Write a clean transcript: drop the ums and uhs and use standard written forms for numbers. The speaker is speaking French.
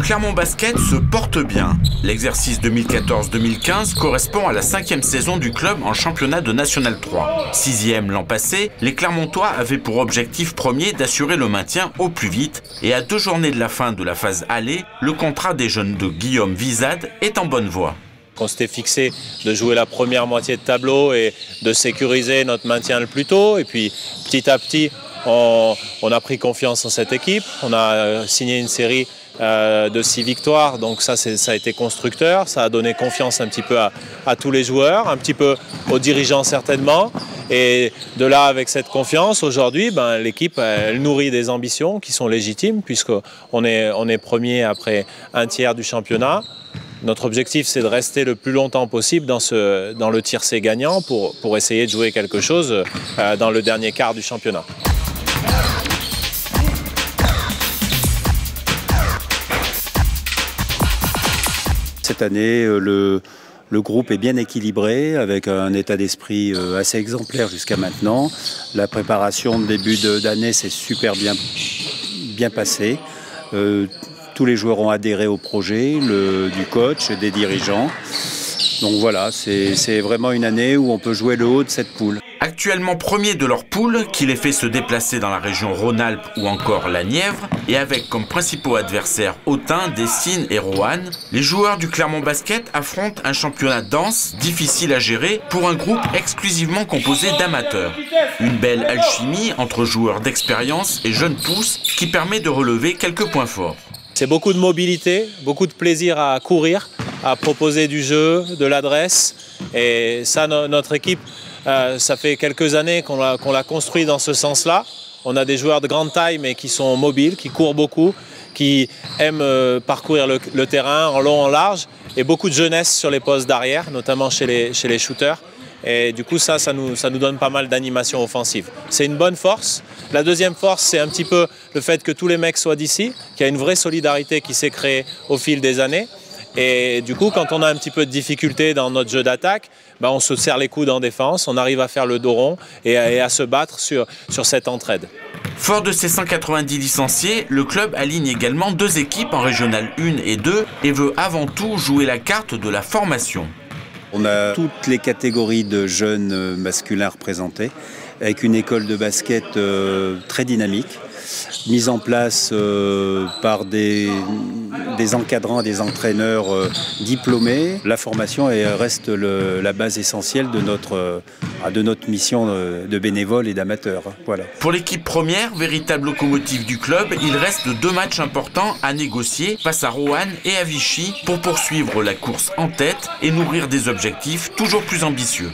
Clermont Basket se porte bien. L'exercice 2014-2015 correspond à la 5e saison du club en championnat de National 3. 6e l'an passé, les Clermontois avaient pour objectif premier d'assurer le maintien au plus vite. Et à 2 journées de la fin de la phase aller, le contrat des jeunes de Guillaume Vizade est en bonne voie. On s'était fixé de jouer la première moitié de tableau et de sécuriser notre maintien le plus tôt. Et puis petit à petit, on a pris confiance en cette équipe. On a signé une série de 6 victoires, donc ça a été constructeur. Ça a donné confiance un petit peu à tous les joueurs, un petit peu aux dirigeants certainement. Et de là, avec cette confiance, aujourd'hui, l'équipe elle nourrit des ambitions qui sont légitimes puisqu'on est premier après un tiers du championnat. Notre objectif, c'est de rester le plus longtemps possible dans le tiercé gagnant pour essayer de jouer quelque chose dans le dernier quart du championnat. Cette année, le groupe est bien équilibré, avec un état d'esprit assez exemplaire jusqu'à maintenant. La préparation de début d'année s'est super bien passée. Tous les joueurs ont adhéré au projet, du coach, des dirigeants. Donc voilà, c'est vraiment une année où on peut jouer le haut de cette poule. Actuellement premier de leur poule, qui les fait se déplacer dans la région Rhône-Alpes ou encore la Nièvre, et avec comme principaux adversaires Autun, Dessines et Roanne, les joueurs du Clermont Basket affrontent un championnat dense, difficile à gérer pour un groupe exclusivement composé d'amateurs. Une belle alchimie entre joueurs d'expérience et jeunes pousses qui permet de relever quelques points forts. C'est beaucoup de mobilité, beaucoup de plaisir à courir, à proposer du jeu, de l'adresse. Et ça, notre équipe, ça fait quelques années qu'on l'a construit dans ce sens-là. On a des joueurs de grande taille, mais qui sont mobiles, qui courent beaucoup, qui aiment parcourir le terrain en long, en large, et beaucoup de jeunesse sur les postes d'arrière, notamment chez les shooters. Et du coup, ça nous donne pas mal d'animation offensive. C'est une bonne force. La deuxième force, c'est un petit peu le fait que tous les mecs soient d'ici, qu'il y a une vraie solidarité qui s'est créée au fil des années. Et du coup, quand on a un petit peu de difficulté dans notre jeu d'attaque, on se serre les coudes en défense, on arrive à faire le dos rond et à se battre sur cette entraide. Fort de ses 190 licenciés, le club aligne également 2 équipes en régionale 1 et 2 et veut avant tout jouer la carte de la formation. On a toutes les catégories de jeunes masculins représentées, avec une école de basket très dynamique, mise en place par des encadrants et des entraîneurs diplômés. La formation reste la base essentielle de notre mission de bénévoles et d'amateurs. Voilà. Pour l'équipe première, véritable locomotive du club, il reste 2 matchs importants à négocier face à Roanne et à Vichy pour poursuivre la course en tête et nourrir des objectifs toujours plus ambitieux.